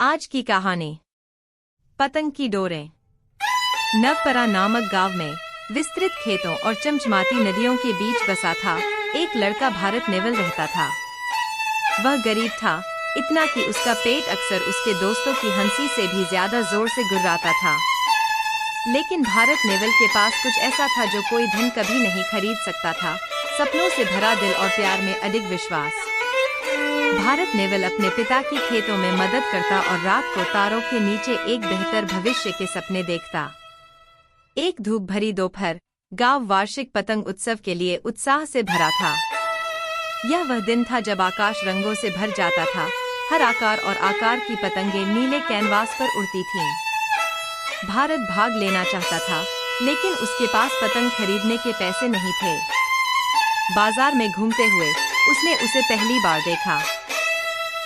आज की कहानी पतंग की डोरें। नवपरा नामक गांव में विस्तृत खेतों और चमचमाती नदियों के बीच बसा था एक लड़का भारत नेवल रहता था। वह गरीब था, इतना कि उसका पेट अक्सर उसके दोस्तों की हंसी से भी ज्यादा जोर से गुर्राता था। लेकिन भारत नेवल के पास कुछ ऐसा था जो कोई धन कभी नहीं खरीद सकता था, सपनों से भरा दिल और प्यार में अडिग विश्वास। भारत नेवल अपने पिता की खेतों में मदद करता और रात को तारों के नीचे एक बेहतर भविष्य के सपने देखता। एक धूप भरी दोपहर, गांव वार्षिक पतंग उत्सव के लिए उत्साह से भरा था। यह वह दिन था जब आकाश रंगों से भर जाता था। हर आकार और आकार की पतंगें नीले कैनवास पर उड़ती थीं। भारत भाग लेना चाहता था, लेकिन उसके पास पतंग खरीदने के पैसे नहीं थे। बाजार में घूमते हुए उसने उसे पहली बार देखा।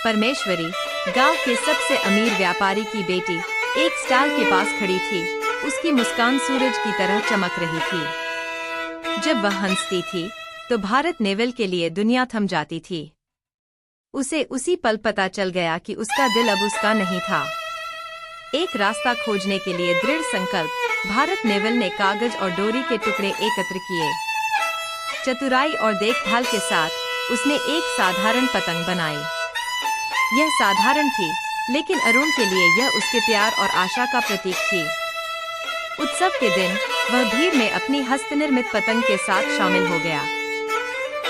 परमेश्वरी, गांव के सबसे अमीर व्यापारी की बेटी, एक स्टॉल के पास खड़ी थी। उसकी मुस्कान सूरज की तरह चमक रही थी। जब वह हंसती थी तो भारत नेवल के लिए दुनिया थम जाती थी। उसे उसी पल पता चल गया कि उसका दिल अब उसका नहीं था। एक रास्ता खोजने के लिए दृढ़ संकल्प, भारत नेवल ने कागज और डोरी के टुकड़े एकत्र किए। चतुराई और देखभाल के साथ उसने एक साधारण पतंग बनाई। यह साधारण थी, लेकिन अरुण के लिए यह उसके प्यार और आशा का प्रतीक थी। उत्सव के दिन वह भीड़ में अपनी हस्तनिर्मित पतंग के साथ शामिल हो गया।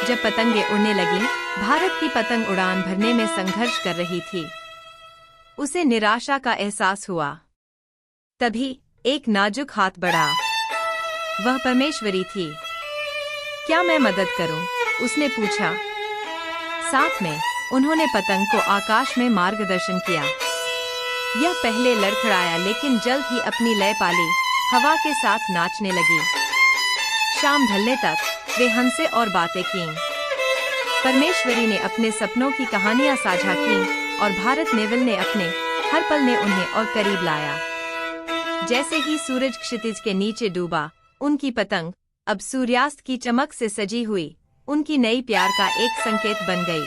जब पतंगें उड़ने लगीं, भारत की पतंग उड़ान भरने में संघर्ष कर रही थी। उसे निराशा का एहसास हुआ। तभी एक नाजुक हाथ बढ़ा। वह परमेश्वरी थी। क्या मैं मदद करूं? उसने पूछा। साथ में उन्होंने पतंग को आकाश में मार्गदर्शन किया। यह पहले लड़खड़ाया, लेकिन जल्द ही अपनी लय पाली, हवा के साथ नाचने लगी। शाम ढलने तक वे हंसे और बातें कीं। परमेश्वरी ने अपने सपनों की कहानियां साझा कीं और भारत नेवल ने अपने हर पल ने उन्हें और करीब लाया। जैसे ही सूरज क्षितिज के नीचे डूबा, उनकी पतंग अब सूर्यास्त की चमक से सजी हुई उनकी नई प्यार का एक संकेत बन गई।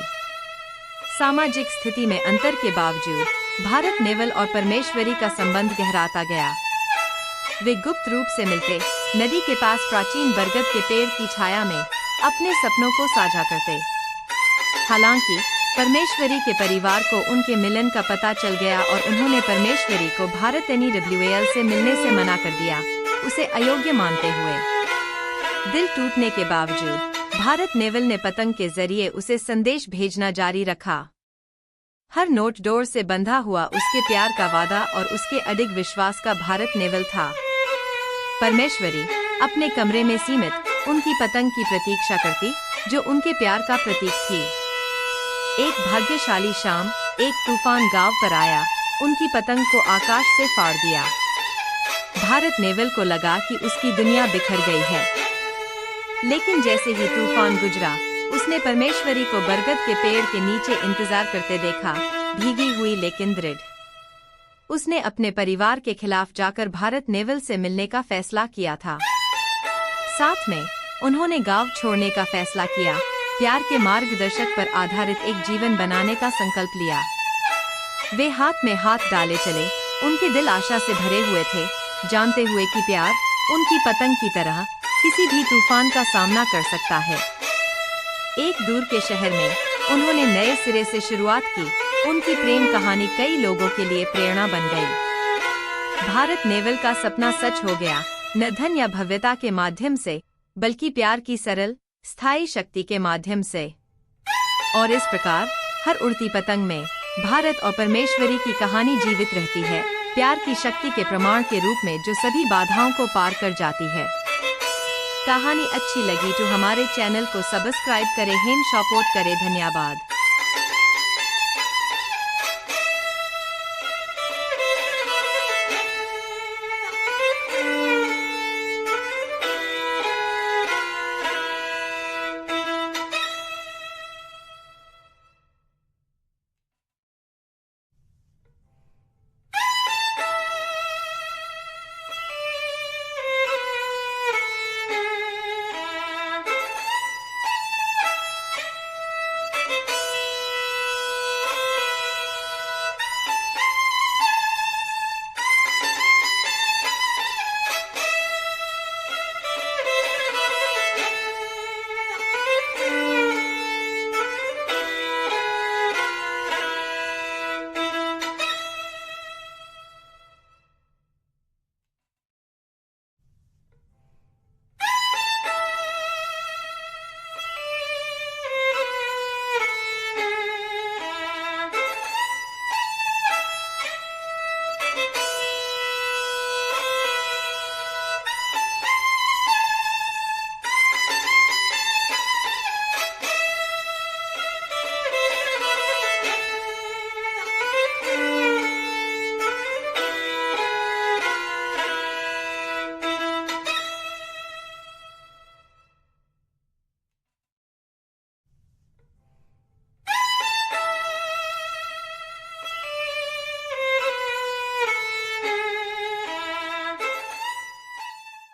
सामाजिक स्थिति में अंतर के बावजूद भारत नेवल और परमेश्वरी का संबंध गहराता गया। वे गुप्त रूप से मिलते, नदी के पास प्राचीन बरगद के पेड़ की छाया में अपने सपनों को साझा करते। हालांकि परमेश्वरी के परिवार को उनके मिलन का पता चल गया और उन्होंने परमेश्वरी को भारत नेवल से मिलने से मना कर दिया, उसे अयोग्य मानते हुए। दिल टूटने के बावजूद भारत नेवल ने पतंग के जरिए उसे संदेश भेजना जारी रखा। हर नोट डोर से बंधा हुआ उसके प्यार का वादा और उसके अडिग विश्वास का भारत नेवल था। परमेश्वरी अपने कमरे में सीमित उनकी पतंग की प्रतीक्षा करती, जो उनके प्यार का प्रतीक थी। एक भाग्यशाली शाम एक तूफान गांव पर आया, उनकी पतंग को आकाश से फाड़ दिया। भारत नेवल को लगा कि उसकी दुनिया बिखर गई है। लेकिन जैसे ही तूफान गुजरा, उसने परमेश्वरी को बरगद के पेड़ के नीचे इंतजार करते देखा, भीगी हुई लेकिन दृढ़। उसने अपने परिवार के खिलाफ जाकर भारत नेवल से मिलने का फैसला किया था। साथ में उन्होंने गांव छोड़ने का फैसला किया, प्यार के मार्गदर्शक पर आधारित एक जीवन बनाने का संकल्प लिया। वे हाथ में हाथ डाले चले, उनके दिल आशा से भरे हुए थे, जानते हुए कि प्यार उनकी पतंग की तरह किसी भी तूफान का सामना कर सकता है। एक दूर के शहर में उन्होंने नए सिरे से शुरुआत की। उनकी प्रेम कहानी कई लोगों के लिए प्रेरणा बन गई। भारत नेवल का सपना सच हो गया, न धन या भव्यता के माध्यम से, बल्कि प्यार की सरल, स्थायी शक्ति के माध्यम से। और इस प्रकार हर उड़ती पतंग में भारत और परमेश्वरी की कहानी जीवित रहती है, प्यार की शक्ति के प्रमाण के रूप में जो सभी बाधाओं को पार कर जाती है। कहानी अच्छी लगी तो हमारे चैनल को सब्सक्राइब करें, सपोर्ट करें। धन्यवाद।